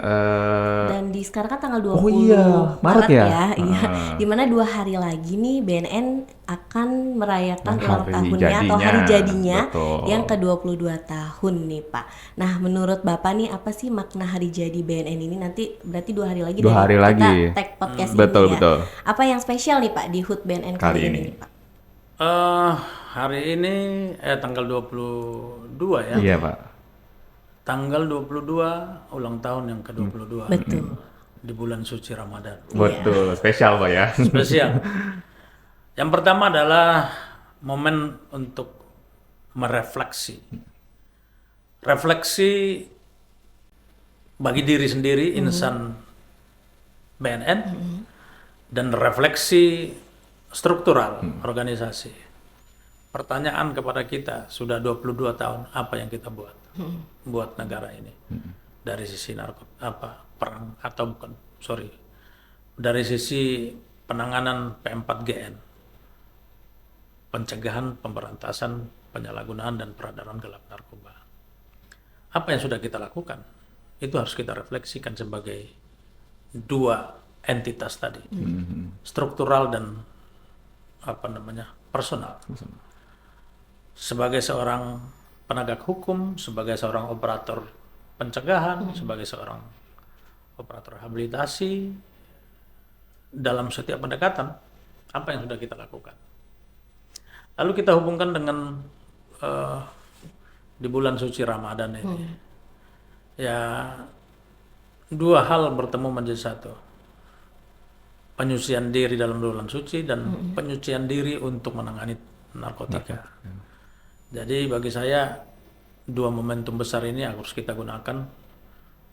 di sekarang kan tanggal 20 Maret ya? Iya. Dimana 2 hari lagi nih BNN akan merayakan ulang tahunnya atau hari jadinya yang ke-22 tahun nih Pak. Nah menurut Bapak nih apa sih makna hari jadi BNN ini? Nanti berarti 2 hari lagi kita tag podcast ini ya. Betul. Apa yang spesial nih Pak di HUT BNN kali ini nih, Pak? Hari ini tanggal 22 ya? Iya Pak. Tanggal 22 ulang tahun yang ke-22. Betul. Di bulan suci Ramadan. Betul, spesial Pak ya. Spesial. Yang pertama adalah momen untuk merefleksi. Refleksi bagi diri sendiri, insan BNN, dan refleksi struktural organisasi. Pertanyaan kepada kita, sudah 22 tahun, apa yang kita buat? Buat negara ini. Dari sisi dari sisi penanganan P4GN, pencegahan, pemberantasan, penyalahgunaan dan peredaran gelap narkoba. Apa yang sudah kita lakukan? Itu harus kita refleksikan sebagai 2 entitas tadi, struktural dan personal. Sebagai seorang penegak hukum, sebagai seorang operator pencegahan, sebagai seorang operator rehabilitasi, dalam setiap pendekatan, apa yang sudah kita lakukan. Lalu kita hubungkan dengan di bulan suci Ramadan ini. Ya, 2 hal bertemu menjadi satu. Penyucian diri dalam bulan suci dan penyucian diri untuk menangani narkotika. Jadi bagi saya 2 momentum besar ini harus kita gunakan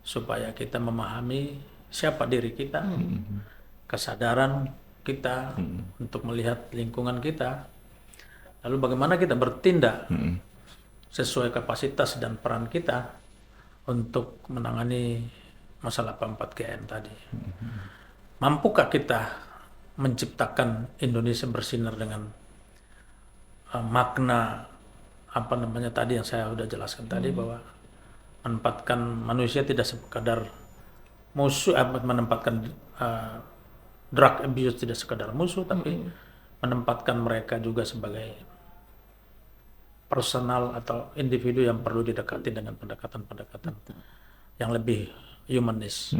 supaya kita memahami siapa diri kita, kesadaran kita untuk melihat lingkungan kita, lalu bagaimana kita bertindak sesuai kapasitas dan peran kita untuk menangani masalah P4GN tadi. Mampukah kita menciptakan Indonesia bersinar dengan makna apa namanya tadi yang saya sudah jelaskan tadi, bahwa menempatkan manusia tidak sekadar musuh, menempatkan drug abuse tidak sekadar musuh, tapi menempatkan mereka juga sebagai personal atau individu yang perlu didekati dengan pendekatan-pendekatan yang lebih humanis.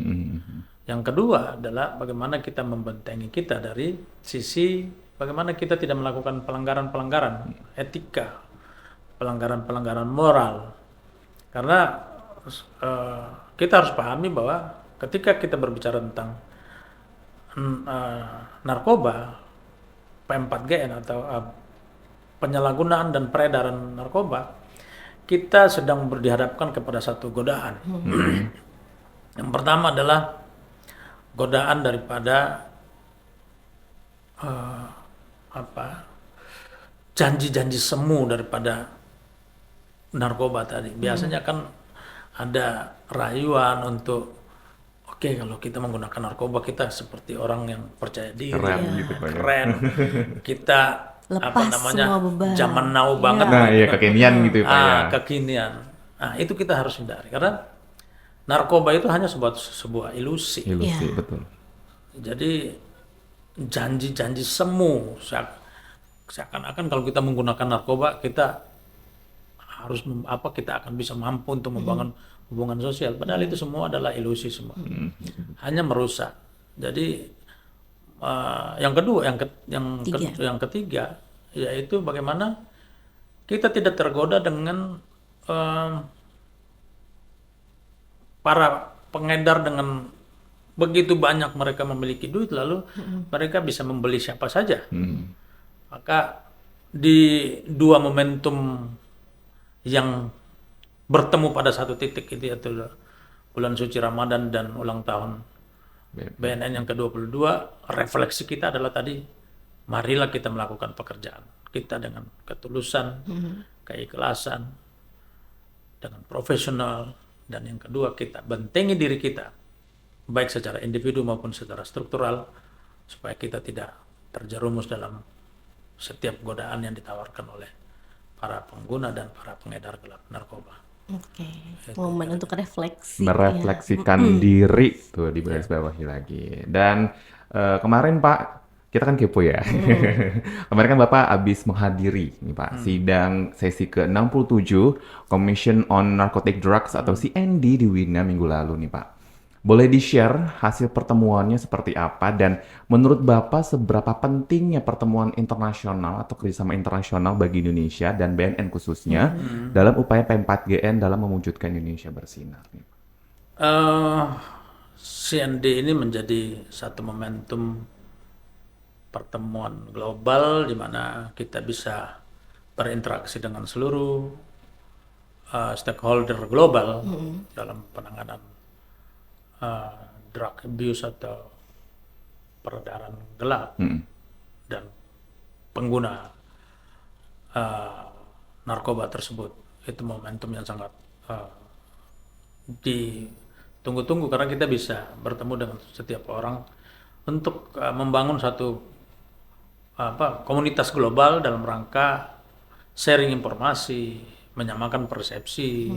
Yang kedua adalah bagaimana kita membentengi kita dari sisi bagaimana kita tidak melakukan pelanggaran-pelanggaran etika, pelanggaran-pelanggaran moral. Karena kita harus pahami bahwa ketika kita berbicara tentang narkoba, P4GN atau penyalahgunaan dan peredaran narkoba, kita sedang dihadapkan kepada satu godaan. Yang pertama adalah godaan daripada janji-janji semu daripada narkoba tadi. Biasanya kan ada rayuan untuk oke, kalau kita menggunakan narkoba kita seperti orang yang percaya diri, Keren gitu, Pak, ya. keren. Kita Lepas semua beban. zaman now banget. Nah, iya kekinian gitu ya, Pak ya. Kekinian. Nah, itu kita harus hindari karena narkoba itu hanya sebuah ilusi. Ilusi, Iya. betul. Jadi janji-janji semu seakan-akan kalau kita menggunakan narkoba kita harus kita akan bisa mampu untuk membangun hubungan sosial, padahal itu semua adalah ilusi semua. Hanya merusak. Jadi yang kedua, yang ketiga yaitu bagaimana kita tidak tergoda dengan para pengedar dengan begitu banyak mereka memiliki duit, lalu mereka bisa membeli siapa saja. Maka di dua momentum yang bertemu pada satu titik itu, yaitu bulan suci Ramadan dan ulang tahun BNN yang ke-22, refleksi kita adalah tadi, marilah kita melakukan pekerjaan kita dengan ketulusan, keikhlasan, dengan profesional, dan yang kedua kita bentengi diri kita, baik secara individu maupun secara struktural, supaya kita tidak terjerumus dalam setiap godaan yang ditawarkan oleh para pengguna dan para pengedar gelap narkoba. Oke, momen untuk refleksi. Merefleksikan diri tuh di garis bawahi lagi. Dan kemarin Pak, kita kan kepo ya. Kemarin kan Bapak habis menghadiri nih Pak sidang sesi ke-67 Commission on Narcotic Drugs atau CND di Wina minggu lalu nih Pak. Boleh di-share hasil pertemuannya seperti apa dan menurut Bapak seberapa pentingnya pertemuan internasional atau kerjasama internasional bagi Indonesia dan BNN khususnya dalam upaya P4GN dalam mewujudkan Indonesia bersinar? CND ini menjadi satu momentum pertemuan global di mana kita bisa berinteraksi dengan seluruh stakeholder global dalam penanganan drug abuse atau peredaran gelap dan pengguna narkoba tersebut. Itu momentum yang sangat ditunggu-tunggu karena kita bisa bertemu dengan setiap orang untuk membangun satu komunitas global dalam rangka sharing informasi, menyamakan persepsi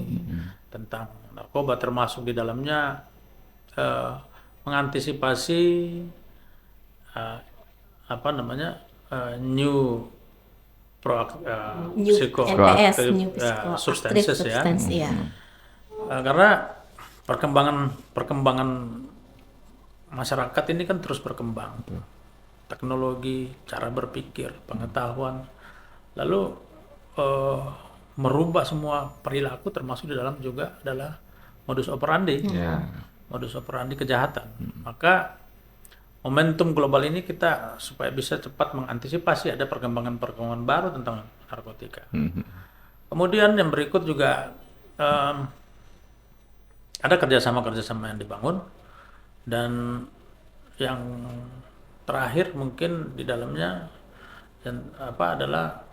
tentang narkoba, termasuk di dalamnya mengantisipasi new substances ya. Karena perkembangan masyarakat ini kan terus berkembang. Teknologi, cara berpikir, pengetahuan, lalu merubah semua perilaku, termasuk di dalam juga adalah modus operandi. Modus operandi kejahatan. Maka momentum global ini kita supaya bisa cepat mengantisipasi ada perkembangan-perkembangan baru tentang narkotika. Kemudian yang berikut juga ada kerjasama yang dibangun Dan yang terakhir mungkin di dalamnya adalah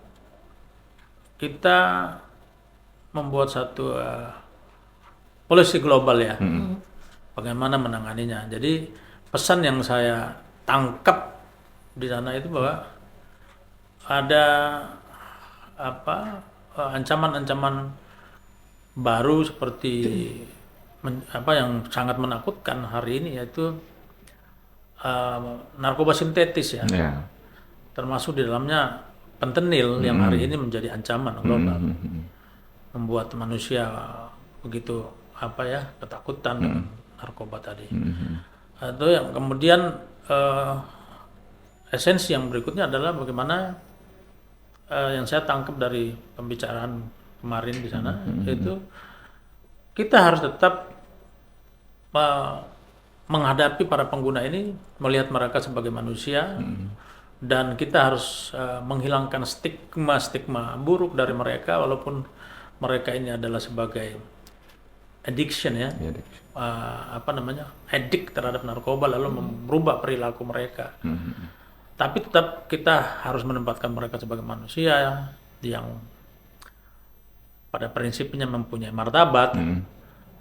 kita membuat satu polisi global ya, bagaimana menanganinya. Jadi pesan yang saya tangkap di sana itu bahwa ada ancaman-ancaman baru seperti yang sangat menakutkan hari ini, yaitu narkoba sintetis ya. Termasuk di dalamnya fentanyl yang hari ini menjadi ancaman global, membuat manusia begitu ketakutan dengan narkoba tadi. Atau yang kemudian esensi yang berikutnya adalah bagaimana yang saya tangkap dari pembicaraan kemarin di sana, yaitu kita harus tetap menghadapi para pengguna ini, melihat mereka sebagai manusia, dan kita harus menghilangkan stigma buruk dari mereka, walaupun mereka ini adalah sebagai addiction ya, addict terhadap narkoba, lalu merubah perilaku mereka. Tapi tetap kita harus menempatkan mereka sebagai manusia yang pada prinsipnya mempunyai martabat.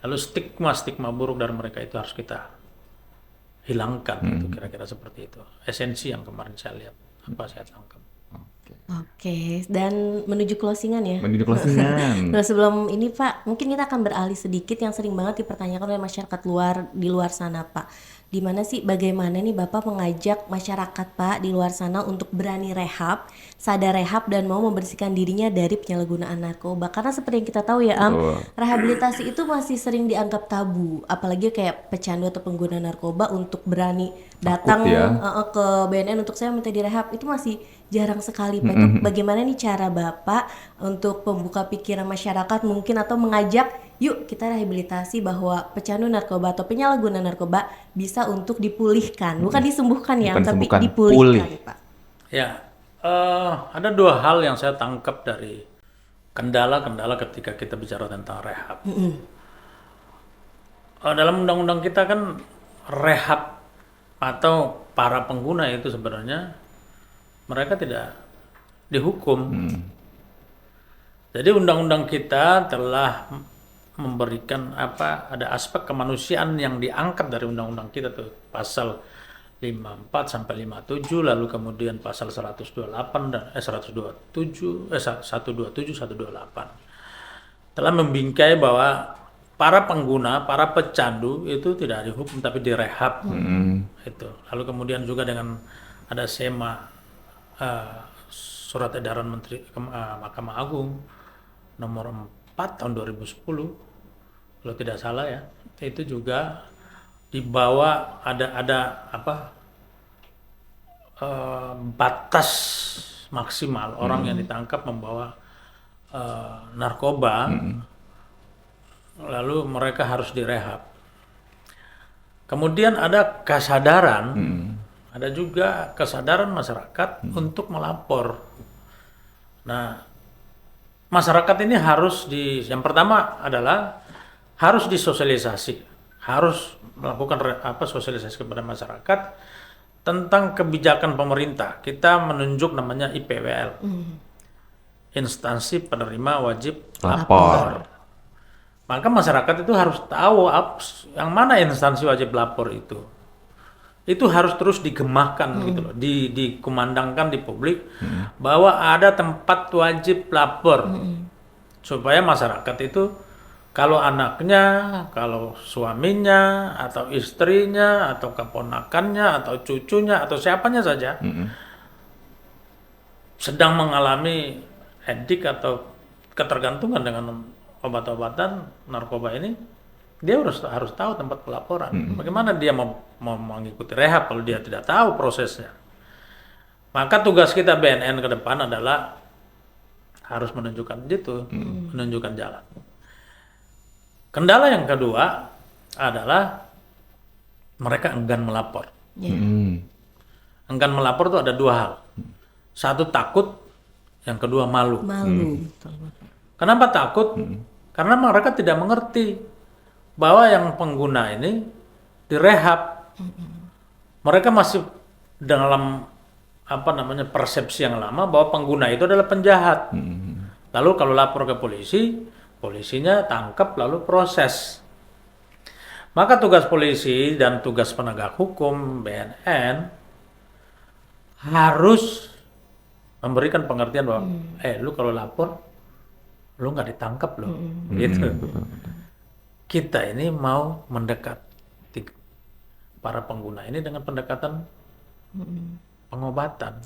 Lalu stigma buruk dari mereka itu harus kita hilangkan. Itu kira-kira seperti itu esensi yang kemarin saya lihat, saya tangkap. Oke, dan menuju closingan ya. Nah, sebelum ini Pak, mungkin kita akan beralih sedikit yang sering banget dipertanyakan oleh masyarakat di luar sana Pak. Di mana sih, bagaimana nih Bapak mengajak masyarakat Pak di luar sana untuk berani rehab, sadar rehab, dan mau membersihkan dirinya dari penyalahgunaan narkoba. Karena seperti yang kita tahu ya rehabilitasi itu masih sering dianggap tabu, apalagi kayak pecandu atau pengguna narkoba untuk berani datang ke BNN untuk saya minta direhab, itu masih jarang sekali Pak. Itu bagaimana nih cara Bapak untuk membuka pikiran masyarakat mungkin, atau mengajak yuk kita rehabilitasi bahwa pecandu narkoba atau penyalahguna narkoba bisa untuk dipulihkan, bukan disembuhkan ya, tapi dipulihkan Pak. Ya, ada dua hal yang saya tangkap dari kendala-kendala ketika kita bicara tentang rehab. Dalam undang-undang kita kan rehab atau para pengguna itu sebenarnya mereka tidak dihukum. Jadi undang-undang kita telah memberikan ada aspek kemanusiaan yang diangkat dari undang-undang kita tuh, pasal 54 sampai 57, lalu kemudian pasal 127 dan 127 128 telah membingkai bahwa para pengguna, para pecandu itu tidak dihukum tapi direhab. Itu. Lalu kemudian juga dengan ada SEMA, surat edaran Menteri Mahkamah Agung nomor 4 tahun 2010 kalau tidak salah ya, itu juga dibawa ada batas maksimal orang yang ditangkap membawa narkoba, lalu mereka harus direhab. Kemudian ada kesadaran, ada juga kesadaran masyarakat untuk melapor. Nah, masyarakat ini harus yang pertama adalah harus disosialisasi, harus melakukan sosialisasi kepada masyarakat tentang kebijakan pemerintah. Kita menunjuk namanya IPWL, Instansi Penerima Wajib Lapor. Maka masyarakat itu harus tahu yang mana instansi wajib lapor itu. Itu harus terus digemahkan gitu loh, dikumandangkan di publik bahwa ada tempat wajib lapor, supaya masyarakat itu kalau anaknya, kalau suaminya atau istrinya atau keponakannya atau cucunya atau siapanya saja sedang mengalami edik atau ketergantungan dengan obat-obatan narkoba ini, dia harus tahu tempat pelaporan. Bagaimana dia mau mengikuti rehab kalau dia tidak tahu prosesnya? Maka tugas kita BNN ke depan adalah harus menunjukkan menunjukkan jalan. Kendala yang kedua adalah mereka enggan melapor. Enggan melapor itu ada dua hal. Satu, takut. Yang kedua, malu. Kenapa takut? Karena mereka tidak mengerti bahwa yang pengguna ini direhab Mereka masih dalam persepsi yang lama bahwa pengguna itu adalah penjahat. Lalu kalau lapor ke polisi, polisinya tangkap lalu proses. Maka tugas polisi dan tugas penegak hukum BNN harus memberikan pengertian bahwa lu kalau lapor lu nggak ditangkap loh, gitu. Kita ini mau mendekati para pengguna ini dengan pendekatan pengobatan,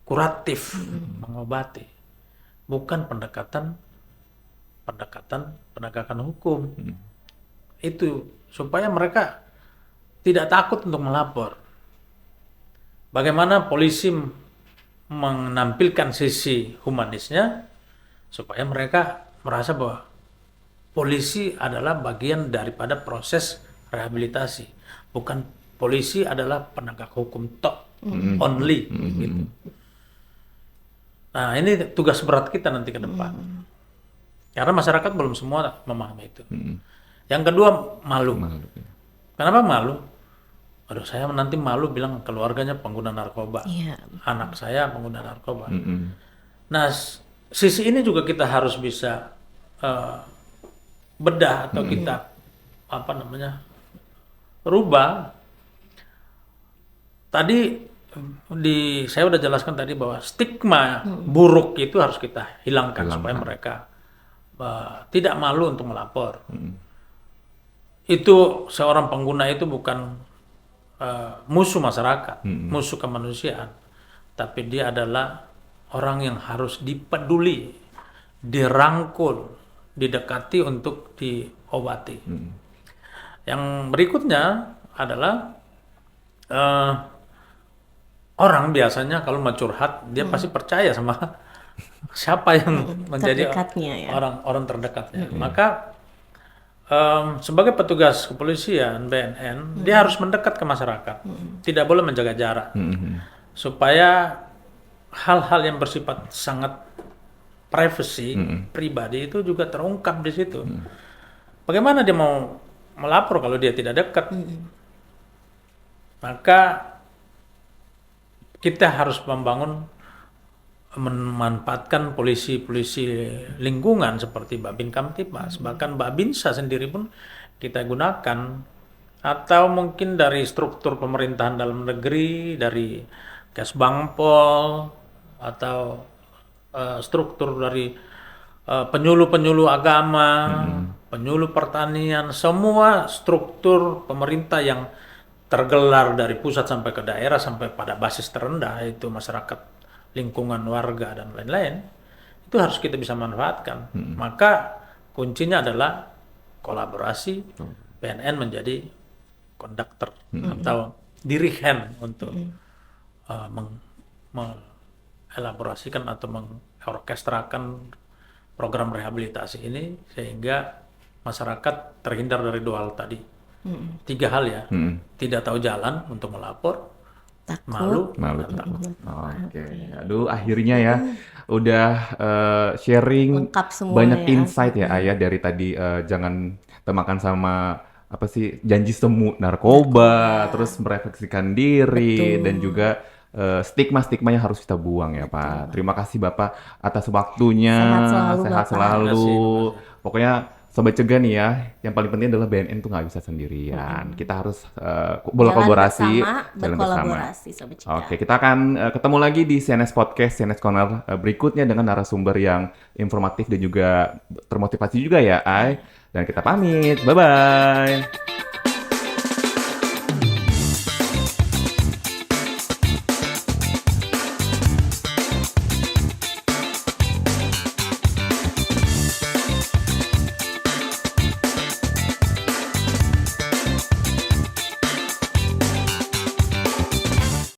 kuratif, mengobati, bukan pendekatan penegakan hukum. Itu supaya mereka tidak takut untuk melapor. Bagaimana polisi menampilkan sisi humanisnya supaya mereka merasa bahwa polisi adalah bagian daripada proses rehabilitasi, bukan polisi adalah penegak hukum tok, only, gitu. Nah, ini tugas berat kita nanti ke depan. Karena masyarakat belum semua memahami itu. Yang kedua, malu. Kenapa malu? Aduh, saya nanti malu bilang keluarganya pengguna narkoba. Anak saya pengguna narkoba. Nah, sisi ini juga kita harus bisa bedah atau kita rubah. Tadi saya udah jelaskan tadi bahwa stigma buruk itu harus kita hilangkan supaya mereka tidak malu untuk melapor. Itu seorang pengguna itu bukan musuh masyarakat, musuh kemanusiaan, tapi dia adalah orang yang harus dipeduli, dirangkul, didekati untuk diobati. Yang berikutnya adalah orang biasanya kalau mau curhat dia pasti percaya sama siapa yang menjadi orang terdekatnya. Maka sebagai petugas kepolisian BNN dia harus mendekat ke masyarakat, tidak boleh menjaga jarak, supaya hal-hal yang bersifat sangat privacy, pribadi itu juga terungkap di situ. Bagaimana dia mau melapor kalau dia tidak dekat? Maka kita harus memanfaatkan polisi-polisi lingkungan seperti Babin Kamtibmas, bahkan Babinsa sendiri pun kita gunakan, atau mungkin dari struktur pemerintahan dalam negeri, dari Kesbangpol, atau struktur dari penyuluh-penyuluh agama, penyuluh pertanian, semua struktur pemerintah yang tergelar dari pusat sampai ke daerah sampai pada basis terendah, yaitu masyarakat, lingkungan warga dan lain-lain, itu harus kita bisa manfaatkan. Maka kuncinya adalah kolaborasi, BNN menjadi konduktor atau dirigen untuk mengelaborasikan atau mengorkestrakan program rehabilitasi ini sehingga masyarakat terhindar dari dua hal tadi. 3 hal ya, tidak tahu jalan untuk melapor, malu. Oke. Aduh, akhirnya ya udah sharing banyak insight ya Ayah dari tadi, jangan termakan sama apa sih janji semu narkoba, terus merefleksikan diri dan juga stigma-stigmanya harus kita buang ya Pak. Terima kasih Bapak atas waktunya. Sehat selalu. Pokoknya Sobat Cegah nih ya, yang paling penting adalah BNN tuh nggak bisa sendirian. Kita harus berkolaborasi, jalan bersama. Sobat Cegah. Oke, kita akan ketemu lagi di CNS Podcast, CNS Corner berikutnya dengan narasumber yang informatif dan juga termotivasi juga ya, Ay. Dan kita pamit, bye-bye.